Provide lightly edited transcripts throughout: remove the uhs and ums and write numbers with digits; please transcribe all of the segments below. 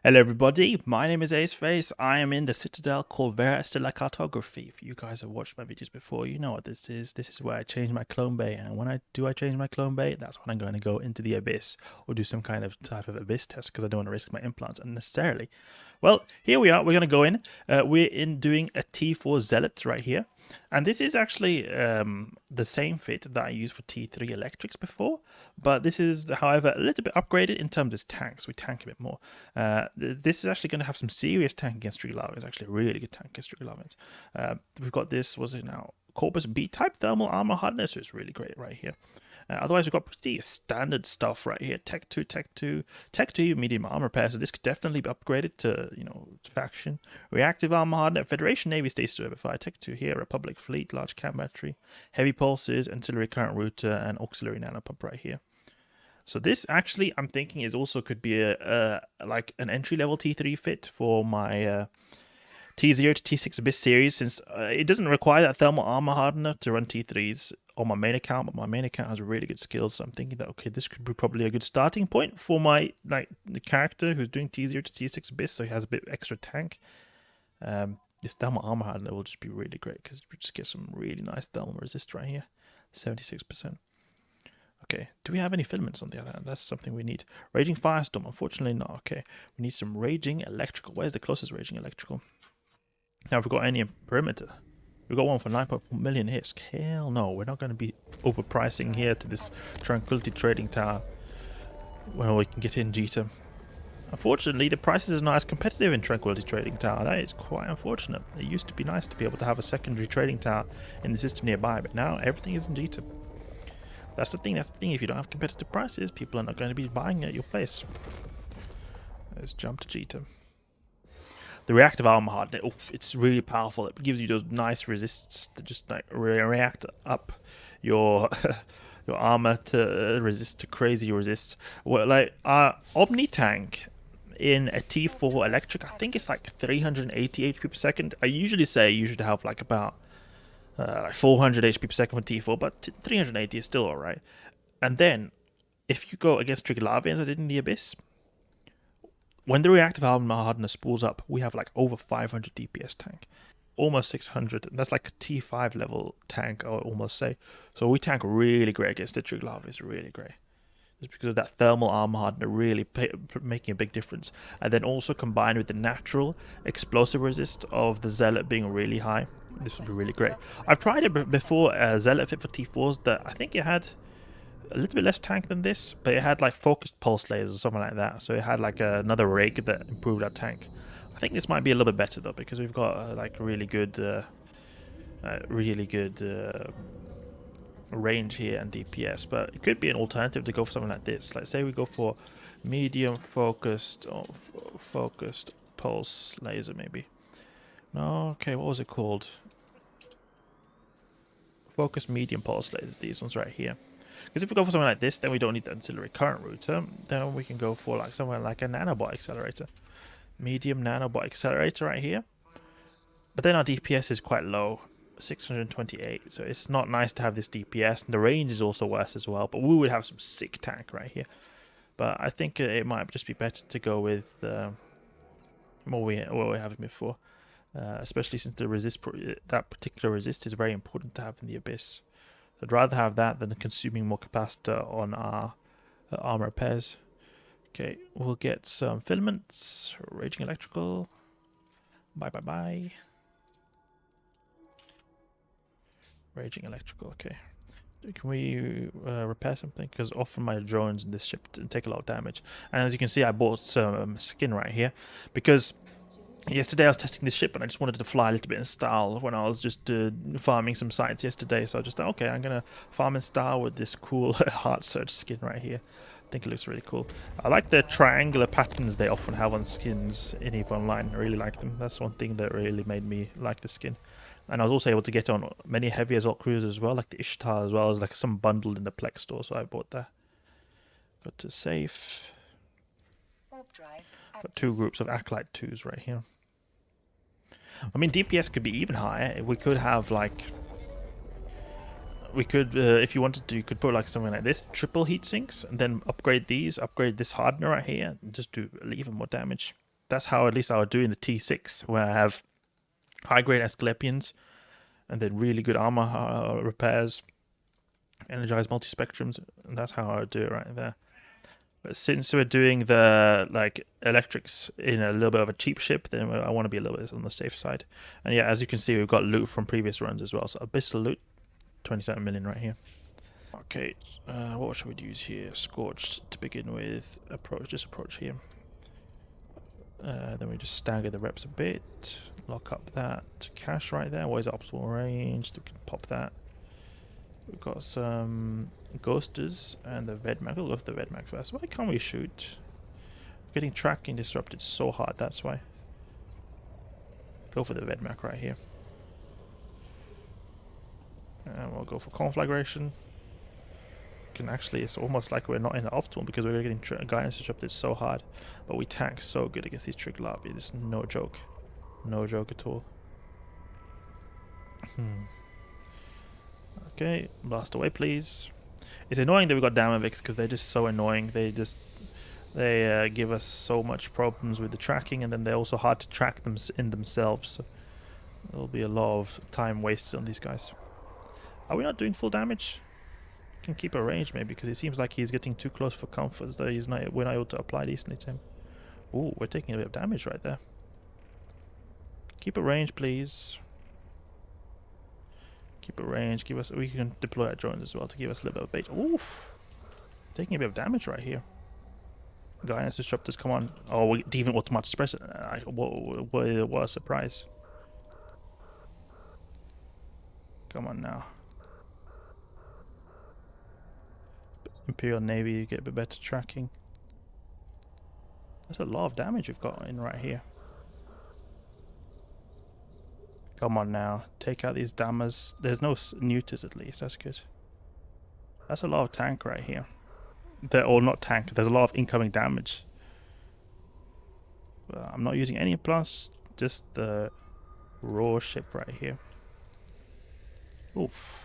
Hello everybody, my name is Aceface. I am in the Citadel called Vera Stella Cartography. If you guys have watched my videos before, you know what this is. This is where I change my clone bay, and when I change my clone bay, that's when I'm going to go into the abyss or do some kind of type of abyss test because I don't want to risk my implants unnecessarily. Well, here we are. We're going to go in. We're in doing a T4 Zealot right here. And this is actually the same fit that I used for T3 electrics before, but this is, however, a little bit upgraded in terms of tanks. We tank a bit more. This is actually going to have some serious tank against Tree Lava. It's actually a really good tank against Tree Lava. We've got this, was it now? Corpus B-type thermal armor hardener, so it's really great right here. Otherwise, we've got pretty standard stuff right here. Tech 2, medium armor repair. So this could definitely be upgraded to, faction. Reactive armor hardener, Federation Navy Stasis Webifier. Tech 2 here, Republic Fleet, large cam battery, heavy pulses, ancillary current router, and auxiliary nano pump right here. So this actually, I'm thinking, is also could be like an entry level T3 fit for my T0 to T6 Abyss series, since it doesn't require that thermal armor hardener to run T3s on my main account, but my main account has really good skills, so I'm thinking that, okay, this could be probably a good starting point for my, the character who's doing T0 to T6 Abyss, so he has a bit extra tank. This thermal armor hardener will just be really great, because we just get some really nice thermal resist right here, 76%. Okay, do we have any filaments on the other hand? That's something we need. Raging Firestorm, unfortunately not. Okay, we need some Raging Electrical. Where's the closest Raging Electrical? Now, if we've got any perimeter, we've got one for 9.4 million hits. Hell no, we're not going to be overpricing here to this Tranquility Trading Tower when we can get in Jita. Unfortunately, the prices are not as competitive in Tranquility Trading Tower. That is quite unfortunate. It used to be nice to be able to have a secondary trading tower in the system nearby, but now everything is in Jita. That's the thing. If you don't have competitive prices, people are not going to be buying at your place. Let's jump to Jita. The reactive armor hardener, it's really powerful. It gives you those nice resists to just like react up your your armor to resist to crazy resists. Well, like Omni tank in a T4 electric, I think it's like 380 HP per second. I usually say you should have like about like 400 HP per second for T4, but 380 is still alright. And then if you go against Triglavians as I did in the Abyss, when the reactive armor hardener spools up, we have like over 500 DPS tank. Almost 600. That's like a T5 level tank, I would almost say. So we tank really great against the Triglavians, really great. Just because of that thermal armor hardener really making a big difference. And then also combined with the natural explosive resist of the Zealot being really high, this would be really great. I've tried it before, Zealot fit for T4s, that I think it had a little bit less tank than this, but it had like focused pulse lasers or something like that, so it had like another rig that improved our tank. I think this might be a little bit better though, because we've got like really good range here and DPS, but it could be an alternative to go for something like this. Like say we go for medium focused or focused pulse laser maybe. No, okay, what was it called? Focused medium pulse lasers, these ones right here. Because if we go for something like this, then we don't need the ancillary current router. Then we can go for like somewhere like a nanobot accelerator. Medium nanobot accelerator right here. But then our DPS is quite low, 628. So it's not nice to have this DPS. And the range is also worse as well. But we would have some sick tank right here. But I think it might just be better to go with what we have before. Especially since the resist, that particular resist is very important to have in the Abyss. I'd rather have that than consuming more capacitor on our armor repairs. Okay, we'll get some filaments. Raging electrical. Bye. Raging electrical, okay. Can we repair something? Because often my drones in this ship take a lot of damage. And as you can see, I bought some skin right here. Because yesterday I was testing this ship and I just wanted to fly a little bit in style when I was just farming some sites yesterday. So I just thought, okay, I'm going to farm in style with this cool heart surge skin right here. I think it looks really cool. I like the triangular patterns they often have on skins in EVE Online. I really like them. That's one thing that really made me like the skin. And I was also able to get on many heavy assault cruisers as well, like the Ishtar as well, as like some bundled in the Plex store, so I bought that. Got to safe. Got two groups of Acolyte IIs right here. I mean, DPS could be even higher. We could have like, if you wanted to, you could put like something like this, triple heat sinks, and then upgrade these, upgrade this hardener right here, and just do even more damage. That's how at least I would do in the T6, where I have high-grade Asclepians and then really good armor repairs, energized multispectrums, and that's how I would do it right there. But since we're doing the like electrics in a little bit of a cheap ship, then I want to be a little bit on the safe side. And yeah, as you can see, we've got loot from previous runs as well. So abyssal loot, 27 million right here. Okay, what should we use here? Scorch to begin with. Just approach here. Then we just stagger the reps a bit. Lock up that cash right there. What is optimal range? We can pop that. We've got some ghosters and the Vedmak. We'll go for the Vedmak first. Why can't we shoot? Getting tracking disrupted so hard, that's why. Go for the Vedmak right here. And we'll go for Conflagration. Can actually, it's almost like we're not in the optimal because we're getting guidance disrupted so hard. But we tank so good against these Trig Larvae. It's no joke. No joke at all. Okay, blast away please. It's annoying that we got Damavix because they're just so annoying. They give us so much problems with the tracking, and then they're also hard to track them in themselves. So there'll be a lot of time wasted on these guys. Are we not doing full damage? Can keep a range maybe, because it seems like he's getting too close for comfort, so we're not able to apply decently to him. Ooh, we're taking a bit of damage right there. Keep a range please. Keep a range. We can deploy our drones as well to give us a little bit of bait. Oof! Taking a bit of damage right here. Guidance disruptors, come on. Oh, we even automatic suppressor. What a surprise. Come on now. Imperial Navy, you get a bit better tracking. That's a lot of damage we've got in right here. Come on now, take out these dammers. There's no neuters at least, that's good. That's a lot of tank right here. Or not tank, there's a lot of incoming damage. I'm not using any plus, just the raw ship right here. Oof.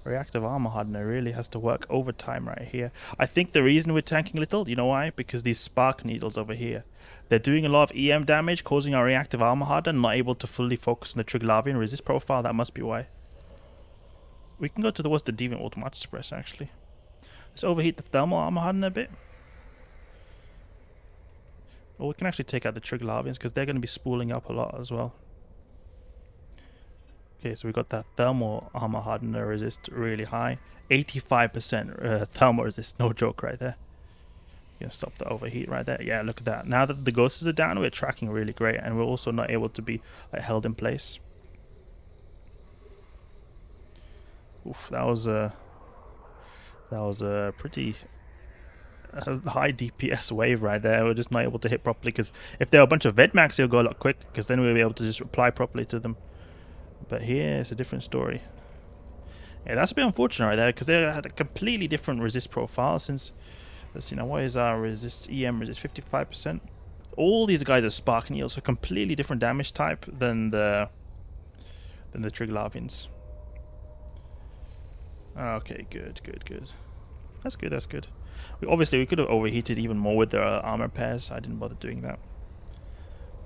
Reactive armor hardener really has to work overtime right here. I think the reason we're tanking little, you know why? Because these spark needles over here, they're doing a lot of EM damage, causing our reactive armor hardener not able to fully focus on the Trig Larvae and resist profile. That must be why. We can go towards the Deviant Automatic Suppressor actually. Let's overheat the thermal armor hardener a bit. Or we can actually take out the Trig Larvae because they're going to be spooling up a lot as well. Okay, so we got that thermal armor hardener resist really high. 85% thermal resist, no joke right there. Gonna stop the overheat right there. Yeah, look at that. Now that the ghosts are down, we're tracking really great, and we're also not able to be held in place. Oof, that was a pretty high DPS wave right there. We're just not able to hit properly because if there are a bunch of Vedmax, it'll go a lot quick because then we'll be able to just reply properly to them. But here it's a different story. Yeah, that's a bit unfortunate right there because they had a completely different resist profile. Since, let's see now, what is our resist? EM resist 55%. All these guys are spark needles, so completely different damage type than the Trig Larvians. Okay, good. That's good. We could have overheated even more with the armor pairs. I didn't bother doing that.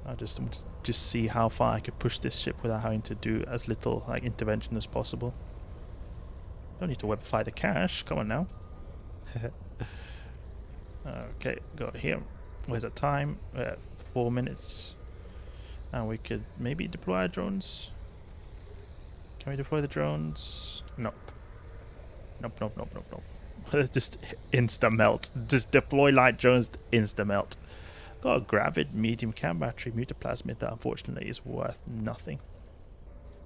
I just wanted to just see how far I could push this ship without having to do as little intervention as possible. Don't need to Webify the cache. Come on now. Okay, go here. Where's the time? 4 minutes. And we could maybe deploy our drones. Can we deploy the drones? Nope. Nope. Just insta melt. Just deploy light drones, insta melt. Got a gravid medium cam battery mutaplasmid that unfortunately is worth nothing.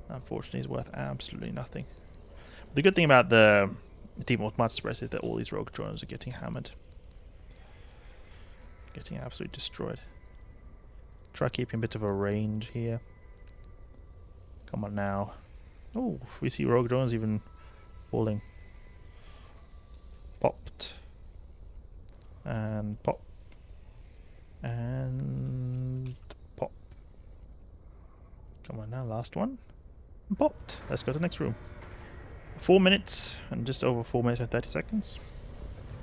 Unfortunately is worth absolutely nothing. The good thing about the Team Automatic Suppressor is that all these rogue drones are getting hammered. Getting absolutely destroyed. Try keeping a bit of a range here. Come on now. Oh, we see rogue drones even falling. Popped. And pop. And pop. Come on now, last one. And popped. Let's go to the next room. 4 minutes, and just over 4 minutes and 30 seconds.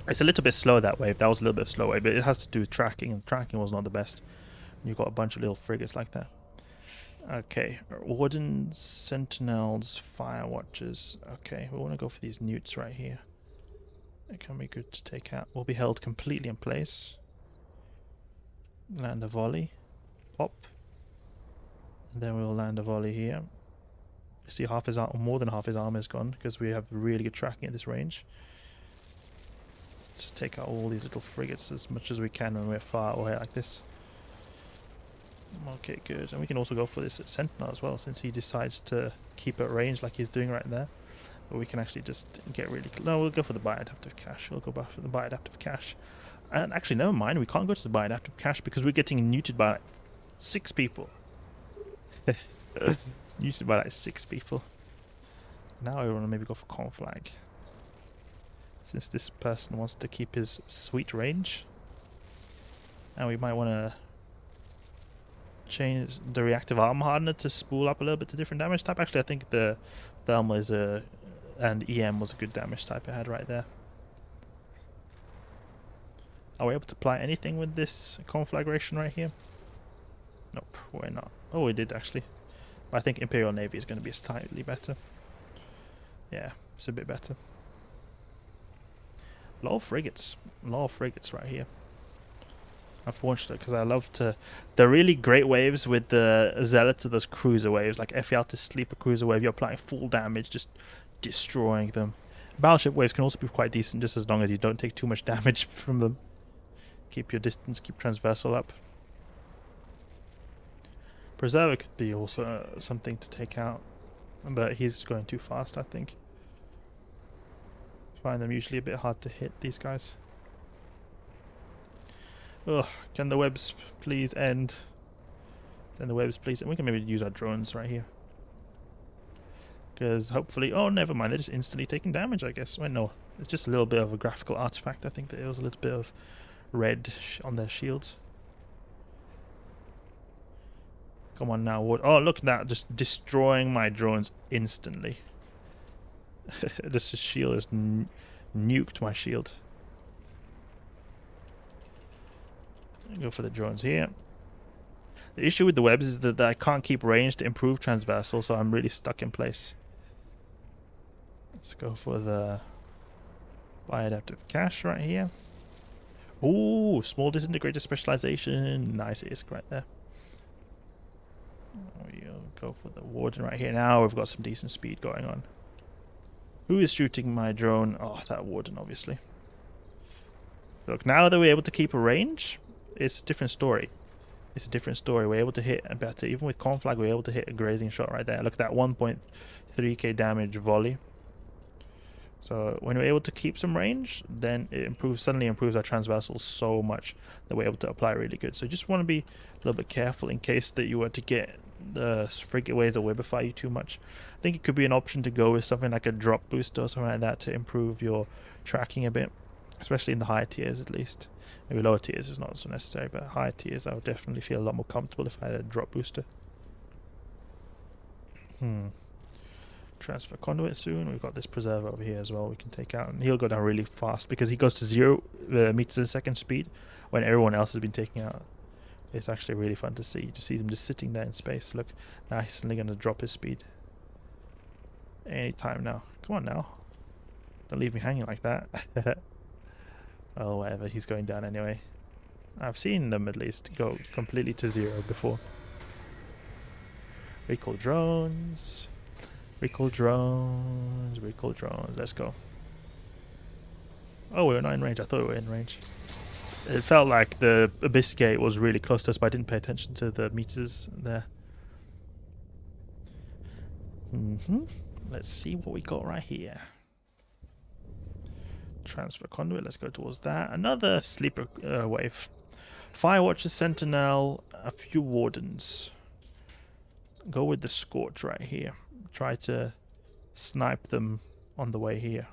It's a little bit slow that wave. That was a little bit slow wave, but it has to do with tracking, and tracking was not the best. You've got a bunch of little frigates like that. Okay, Wardens, Sentinels, Fire Watchers. Okay, we want to go for these newts right here. It can be good to take out. Will be held completely in place. Land a volley. Pop. And then we'll land a volley here. You see half his more than half his armor is gone because we have really good tracking at this range. Just take out all these little frigates as much as we can when we're far away like this. Okay, good. And we can also go for this Sentinel as well, since he decides to keep at range like he's doing right there. But we can actually just get really... No, we'll go for the Bioadaptive Cache. We'll go back for the Bioadaptive Cache. And actually, never mind. We can't go to the Bioadaptive Cache because we're getting neutered by like 6 people. Neutered by like 6 people. Now we want to maybe go for Conflag. Since this person wants to keep his sweet range. And we might want to change the reactive armor hardener to spool up a little bit to different damage type. Actually, I think the thermal is and EM was a good damage type it had right there. Are we able to apply anything with this conflagration right here? Nope, we're not. Oh, we did actually. But I think Imperial Navy is going to be slightly better. Yeah, it's a bit better. A lot of frigates right here. Unfortunately, because I love to... They're really great waves with the Zealot to those cruiser waves. Like if you have to sleep a cruiser wave, you're applying full damage, just destroying them. Battleship waves can also be quite decent, just as long as you don't take too much damage from them. Keep your distance, keep transversal up. Preserver could be also something to take out, but he's going too fast, I think. Find them usually a bit hard to hit, these guys. Ugh, can the webs please end? Can the webs please... And we can maybe use our drones right here. Because hopefully... Oh, never mind. They're just instantly taking damage, I guess. Wait, no. It's just a little bit of a graphical artifact. I think that it was a little bit of red on their shields. Come on now. What? Oh, look at that. Just destroying my drones instantly. This shield has nuked my shield. Go for the drones here. The issue with the webs is that I can't keep range to improve transversal, so I'm really stuck in place. Let's go for the Bioadaptive Cache right here. Ooh, small disintegrator specialization. Nice ISK right there. We'll go for the Warden right here. Now we've got some decent speed going on. Who is shooting my drone? Oh, that Warden, obviously. Look, now that we're able to keep a range, it's a different story. It's a different story. We're able to hit a better... Even with Conflag, we're able to hit a grazing shot right there. Look at that 1.3k damage volley. So when we're able to keep some range, then it suddenly improves our transversal so much that we're able to apply really good. So you just want to be a little bit careful in case that you were to get the frigate waves or Webify you too much. I think it could be an option to go with something like a drop booster or something like that to improve your tracking a bit, especially in the higher tiers at least. Maybe lower tiers is not so necessary, but higher tiers I would definitely feel a lot more comfortable if I had a drop booster. Transfer conduit soon. We've got this preserver over here as well we can take out, and he'll go down really fast because he goes to 0 meters a second speed when everyone else has been taking out. It's actually really fun to see. To see them just sitting there in space. Look, now he's suddenly going to drop his speed. Anytime now. Come on now. Don't leave me hanging like that. Oh, whatever. He's going down anyway. I've seen them at least go completely to 0 before. Recall drones. Recall drones. Recall drones. Let's go. Oh, we're not in range. I thought we were in range. It felt like the Abyss Gate was really close to us, but I didn't pay attention to the meters there. Let's see what we got right here. Transfer conduit. Let's go towards that. Another sleeper wave. Firewatcher, Sentinel, a few Wardens. Go with the Scorch right here. Try to snipe them on the way here.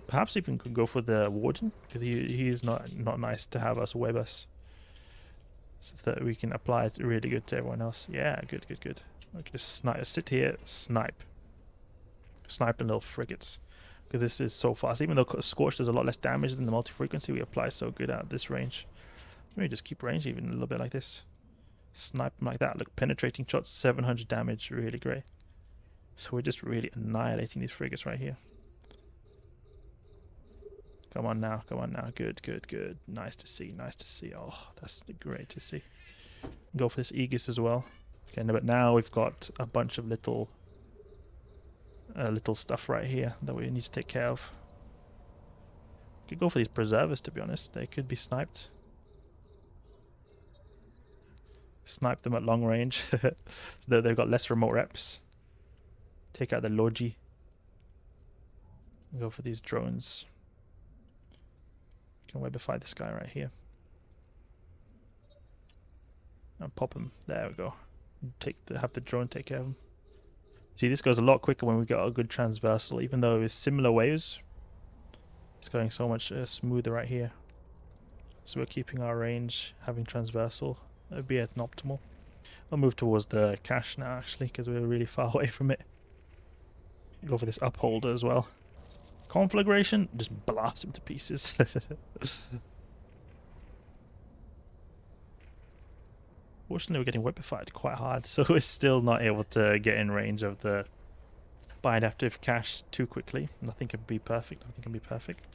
Perhaps even could go for the Warden, because he is not nice to have us web us, so that we can apply it really good to everyone else. Yeah, good. We can just sit here, snipe little frigates, because this is so fast. Even though Scorch does a lot less damage than the multi-frequency, we apply so good at this range. Maybe just keep range even a little bit like this. Snipe them like that. Look, penetrating shots, 700 damage, really great. So we're just really annihilating these frigates right here. Come on now, come on now. Good, good, good. Nice to see, nice to see. Oh, that's great to see. Go for this Aegis as well. Okay, no, but now we've got a bunch of little stuff right here that we need to take care of. We could go for these preservers, to be honest. They could be sniped. Snipe them at long range, so that they've got less remote reps. Take out the Logi. Go for these drones. Can Webify this guy right here. And pop him. There we go. Have the drone take care of him. See, this goes a lot quicker when we got a good transversal, even though it's similar waves. It's going so much smoother right here. So we're keeping our range, having transversal. It would be at an optimal. I'll move towards the cache now, actually, because we're really far away from it. Go for this upholder as well. Conflagration, just blast him to pieces. Fortunately, we're getting webified quite hard, so we're still not able to get in range of the bind active cache too quickly. Nothing can be perfect. Nothing can be perfect.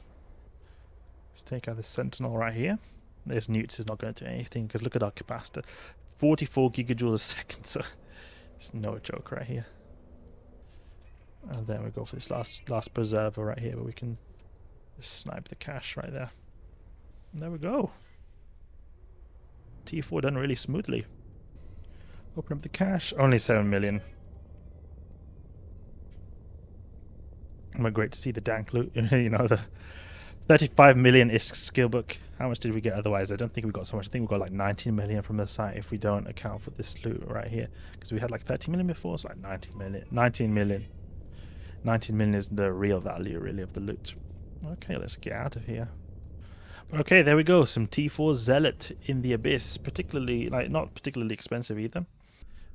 Let's take out this Sentinel right here. This Newts is not going to do anything because look at our capacitor, 44 gigajoules a second, so it's no joke right here. And then we go for this last preserver right here, where we can just snipe the cache right there. And there we go. T4 done really smoothly. Open up the cache. Only 7 million. But great to see the dank loot. You know, the 35 million ISK skill book. How much did we get otherwise? I don't think we got so much. I think we got like 19 million from the site if we don't account for this loot right here. Because we had like 30 million before, so like 19 million. 19 million. 19 million is the real value, really, of the loot. Okay, let's get out of here. But okay, there we go. Some T4 Zealot in the Abyss. Particularly, like, not particularly expensive either.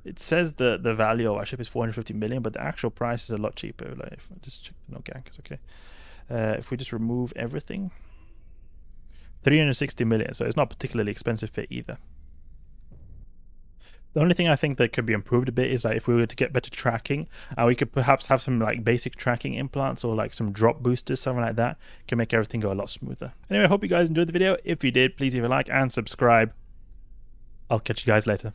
It says the value of our ship is 450 million, but the actual price is a lot cheaper. Like, if I just check the no gankers, okay. If we just remove everything, 360 million. So it's not particularly expensive fit either. The only thing I think that could be improved a bit is like if we were to get better tracking, we could perhaps have some like basic tracking implants or like some drop boosters, something like that. Can make everything go a lot smoother. Anyway, I hope you guys enjoyed the video. If you did, please leave a like and subscribe. I'll catch you guys later.